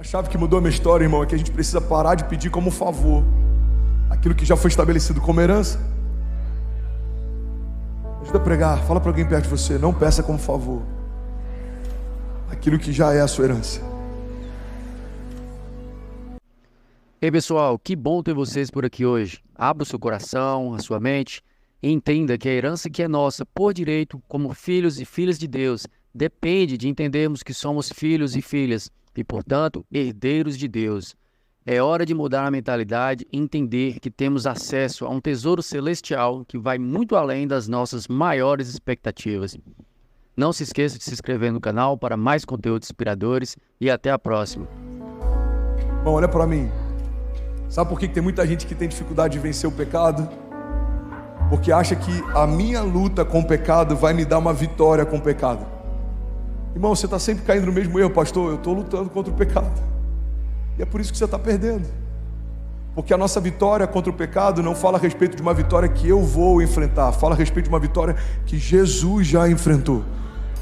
A chave que mudou a minha história, irmão, é que a gente precisa parar de pedir como favor aquilo que já foi estabelecido como herança. Ajuda a pregar, fala para alguém perto de você, não peça como favor aquilo que já é a sua herança. Ei pessoal, que bom ter vocês por aqui hoje. Abra o seu coração, a sua mente e entenda que a herança que é nossa por direito como filhos e filhas de Deus depende de entendermos que somos filhos e filhas e, portanto, herdeiros de Deus. É hora de mudar a mentalidade e entender que temos acesso a um tesouro celestial que vai muito além das nossas maiores expectativas. Não se esqueça de se inscrever no canal para mais conteúdos inspiradores e até a próxima. Bom, olha para mim. Sabe por que tem muita gente que tem dificuldade de vencer o pecado? Porque acha que a minha luta com o pecado vai me dar uma vitória com o pecado. Irmão, você está sempre caindo no mesmo erro, pastor. Eu estou lutando contra o pecado. E é por isso que você está perdendo. Porque a nossa vitória contra o pecado não fala a respeito de uma vitória que eu vou enfrentar. Fala a respeito de uma vitória que Jesus já enfrentou.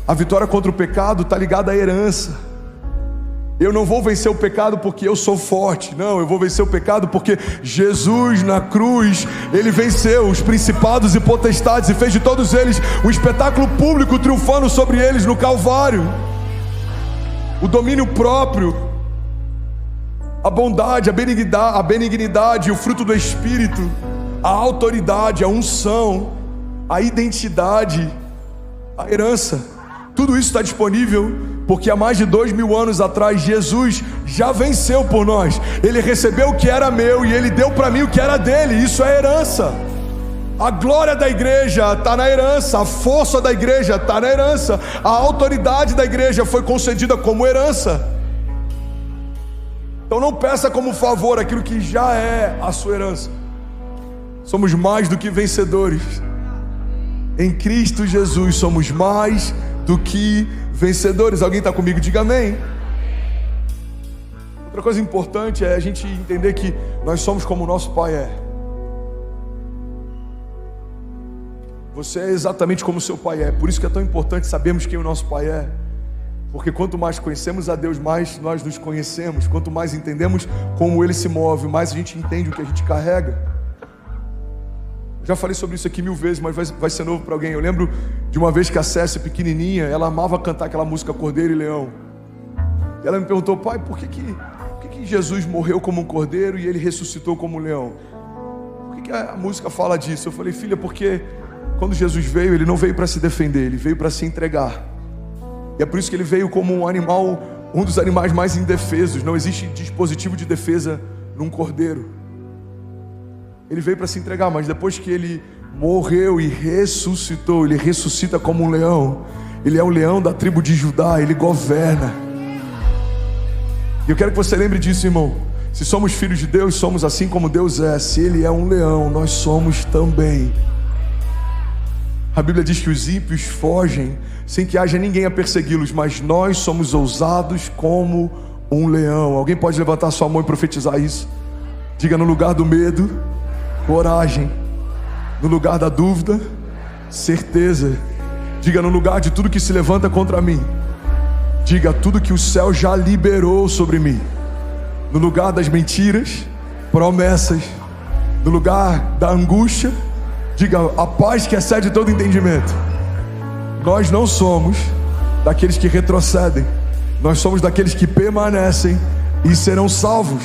A vitória contra o pecado está ligada à herança. Eu não vou vencer o pecado porque eu sou forte. Não, eu vou vencer o pecado porque Jesus na cruz, Ele venceu os principados e potestades e fez de todos eles um espetáculo público, triunfando sobre eles no Calvário. O domínio próprio, a bondade, a benignidade, o fruto do Espírito, a autoridade, a unção, a identidade, a herança, tudo isso está disponível porque há mais de 2000 anos atrás Jesus já venceu por nós. Ele recebeu o que era meu e Ele deu para mim o que era dele. Isso é herança. A glória da igreja está na herança, a força da igreja está na herança, a autoridade da igreja foi concedida como herança. Então não peça como favor aquilo que já é a sua herança. Somos mais do que vencedores. Em Cristo Jesus somos mais do que vencedores. Alguém está comigo? Diga amém. Outra coisa importante é a gente entender que nós somos como o nosso Pai é. Você é exatamente como o seu Pai é. Por isso que é tão importante sabermos quem o nosso Pai é. Porque quanto mais conhecemos a Deus, mais nós nos conhecemos. Quanto mais entendemos como Ele se move, mais a gente entende o que a gente carrega. Já falei sobre isso aqui 1000 vezes, mas vai ser novo para alguém. Eu lembro de uma vez que a Cécia, pequenininha, ela amava cantar aquela música Cordeiro e Leão. E ela me perguntou, pai, por que Jesus morreu como um cordeiro e Ele ressuscitou como um leão? Por que a música fala disso? Eu falei, filha, porque quando Jesus veio, Ele não veio para se defender, Ele veio para se entregar. E é por isso que Ele veio como um animal, um dos animais mais indefesos. Não existe dispositivo de defesa num cordeiro. Ele veio para se entregar, mas depois que Ele morreu e ressuscitou, Ele ressuscita como um leão. Ele é o leão da tribo de Judá, Ele governa. E eu quero que você lembre disso, irmão. Se somos filhos de Deus, somos assim como Deus é. Se Ele é um leão, nós somos também. A Bíblia diz que os ímpios fogem sem que haja ninguém a persegui-los, mas nós somos ousados como um leão. Alguém pode levantar sua mão e profetizar isso? Diga: no lugar do medo, coragem. No lugar da dúvida, certeza. Diga: no lugar de tudo que se levanta contra mim, diga: tudo que o céu já liberou sobre mim. No lugar das mentiras, promessas. No lugar da angústia, diga: a paz que excede todo entendimento. Nós não somos daqueles que retrocedem, nós somos daqueles que permanecem e serão salvos.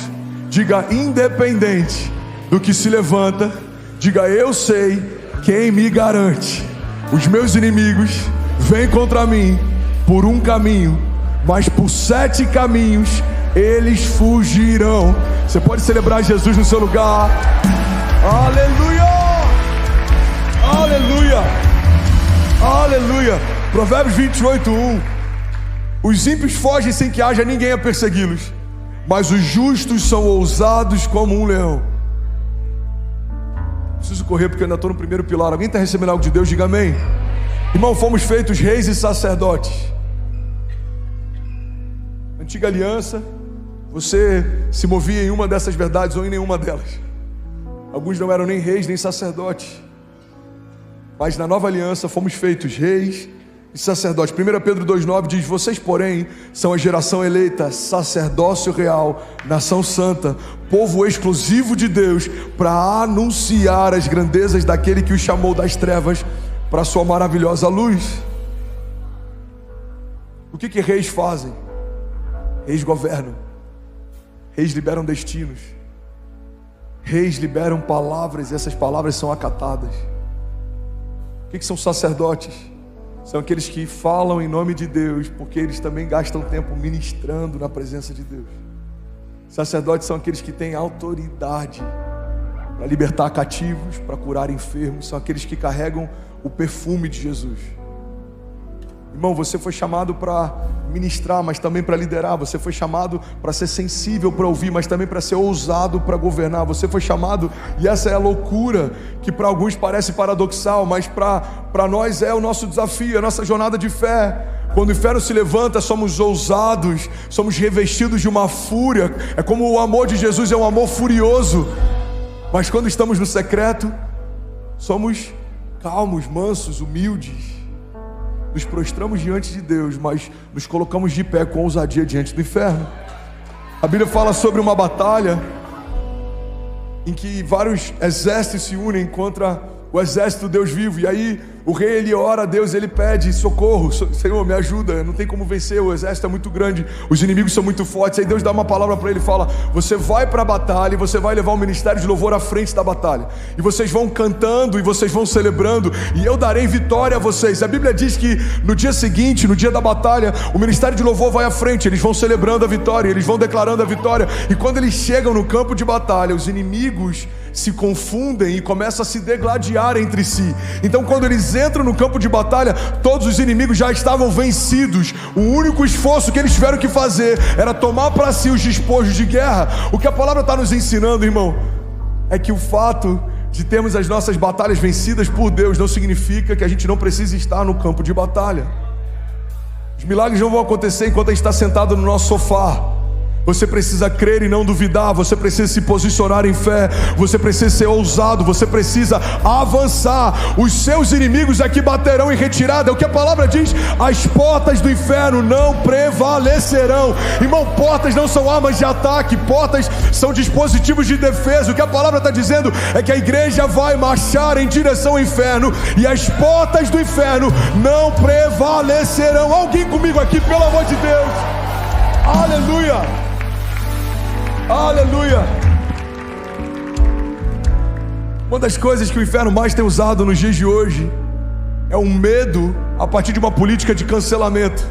Diga: independente do que se levanta, diga: eu sei quem me garante. Os meus inimigos vêm contra mim por um caminho, mas por 7 caminhos eles fugirão. Você pode celebrar Jesus no seu lugar. Aleluia! Aleluia! Aleluia! Provérbios 28:1. Os ímpios fogem sem que haja ninguém a persegui-los, mas os justos são ousados como um leão. Preciso correr porque eu ainda estou no primeiro pilar. Alguém está recebendo algo de Deus? Diga amém. Irmão, fomos feitos reis e sacerdotes. Antiga aliança, você se movia em uma dessas verdades ou em nenhuma delas. Alguns não eram nem reis nem sacerdotes. Mas na nova aliança fomos feitos reis e sacerdote. 1 Pedro 2,9 diz: vocês, porém, são a geração eleita, sacerdócio real, nação santa, povo exclusivo de Deus, para anunciar as grandezas daquele que os chamou das trevas para a sua maravilhosa luz. O que reis fazem? Reis governam, reis liberam destinos, reis liberam palavras, e essas palavras são acatadas. O que são sacerdotes? São aqueles que falam em nome de Deus, porque eles também gastam tempo ministrando na presença de Deus. Sacerdotes são aqueles que têm autoridade para libertar cativos, para curar enfermos, são aqueles que carregam o perfume de Jesus. Irmão, você foi chamado para ministrar, mas também para liderar. Você foi chamado para ser sensível para ouvir, mas também para ser ousado para governar. Você foi chamado, e essa é a loucura que para alguns parece paradoxal, mas para nós é o nosso desafio, a nossa jornada de fé. Quando o inferno se levanta, somos ousados, somos revestidos de uma fúria. É como o amor de Jesus é um amor furioso, mas quando estamos no secreto, somos calmos, mansos, humildes. Nos prostramos diante de Deus, mas nos colocamos de pé com ousadia diante do inferno. A Bíblia fala sobre uma batalha em que vários exércitos se unem contra o exército do Deus vivo. E aí o rei, ele ora a Deus, ele pede socorro: Senhor, me ajuda, não tem como vencer, o exército é muito grande, os inimigos são muito fortes. Aí Deus dá uma palavra para ele, fala: você vai para a batalha e você vai levar o ministério de louvor à frente da batalha, e vocês vão cantando e vocês vão celebrando, e eu darei vitória a vocês. A Bíblia diz que no dia seguinte, no dia da batalha, o ministério de louvor vai à frente, eles vão celebrando a vitória, eles vão declarando a vitória. E quando eles chegam no campo de batalha, os inimigos se confundem e começam a se degladiar entre si. Então quando eles entram no campo de batalha, todos os inimigos já estavam vencidos. O único esforço que eles tiveram que fazer era tomar para si os despojos de guerra. O que a palavra está nos ensinando, irmão, é que o fato de termos as nossas batalhas vencidas por Deus não significa que a gente não precisa estar no campo de batalha. Os milagres não vão acontecer enquanto a gente está sentado no nosso sofá. Você precisa crer e não duvidar, você precisa se posicionar em fé, você precisa ser ousado, você precisa avançar. Os seus inimigos aqui baterão em retirada. É o que a palavra diz: as portas do inferno não prevalecerão. Irmão, portas não são armas de ataque, portas são dispositivos de defesa. O que a palavra está dizendo é que a igreja vai marchar em direção ao inferno, e as portas do inferno não prevalecerão. Alguém comigo aqui, pelo amor de Deus? Aleluia! Aleluia! Uma das coisas que o inferno mais tem usado nos dias de hoje é o medo a partir de uma política de cancelamento.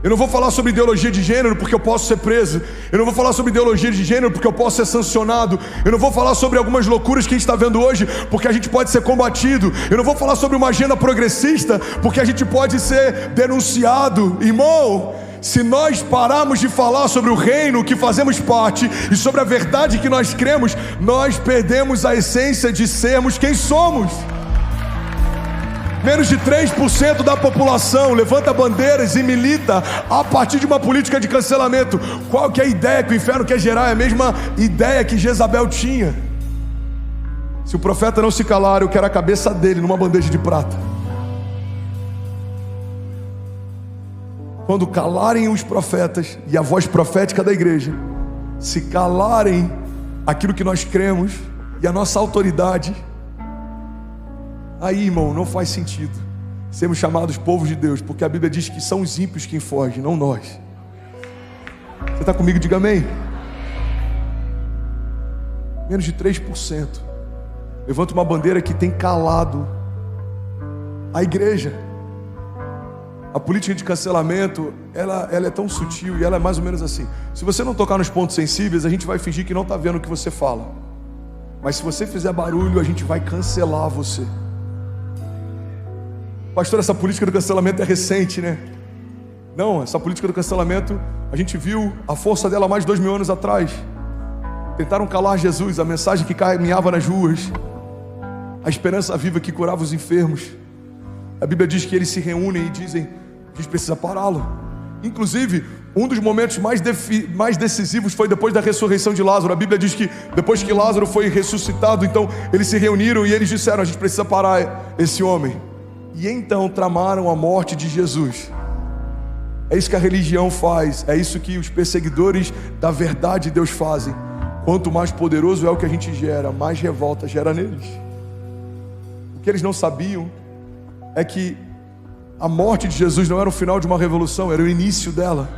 Eu não vou falar sobre ideologia de gênero porque eu posso ser preso. Eu não vou falar sobre ideologia de gênero porque eu posso ser sancionado. Eu não vou falar sobre algumas loucuras que a gente está vendo hoje porque a gente pode ser combatido. Eu não vou falar sobre uma agenda progressista porque a gente pode ser denunciado. Irmão, se nós pararmos de falar sobre o reino que fazemos parte e sobre a verdade que nós cremos, nós perdemos a essência de sermos quem somos. Menos de 3% da população levanta bandeiras e milita a partir de uma política de cancelamento. Qual que é a ideia que o inferno quer gerar? É a mesma ideia que Jezabel tinha. Se o profeta não se calar, eu quero a cabeça dele numa bandeja de prata. Quando calarem os profetas e a voz profética da igreja, se calarem aquilo que nós cremos e a nossa autoridade, aí, irmão, não faz sentido sermos chamados povo de Deus, porque a Bíblia diz que são os ímpios quem fogem, não nós. Você está comigo? Diga amém. Menos de 3%. Levanta uma bandeira que tem calado a igreja. A política de cancelamento, ela é tão sutil e ela é mais ou menos assim: se você não tocar nos pontos sensíveis, a gente vai fingir que não está vendo o que você fala, mas se você fizer barulho, a gente vai cancelar você. Pastor, essa política do cancelamento é recente, né? Não, essa política do cancelamento, a gente viu a força dela mais de 2000 anos atrás. Tentaram calar Jesus, a mensagem que caminhava nas ruas, a esperança viva que curava os enfermos. A Bíblia diz que eles se reúnem e dizem: a gente precisa pará-lo. Inclusive, um dos momentos mais decisivos foi depois da ressurreição de Lázaro. A Bíblia diz que depois que Lázaro foi ressuscitado, então eles se reuniram e eles disseram: a gente precisa parar esse homem. e então tramaram a morte de Jesus. É isso que a religião faz, é isso que os perseguidores da verdade de Deus fazem. Quanto mais poderoso é o que a gente gera, mais revolta gera neles. O que eles não sabiam é que a morte de Jesus não era o final de uma revolução, era o início dela.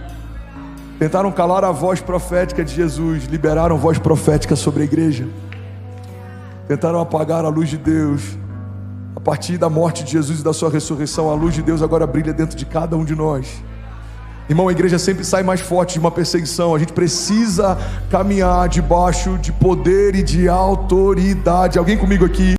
Tentaram calar a voz profética de Jesus, liberaram voz profética sobre a igreja. Tentaram apagar a luz de Deus. A partir da morte de Jesus e da sua ressurreição, a luz de Deus agora brilha dentro de cada um de nós. Irmão, a igreja sempre sai mais forte de uma perseguição. A gente precisa caminhar debaixo de poder e de autoridade. Alguém comigo aqui?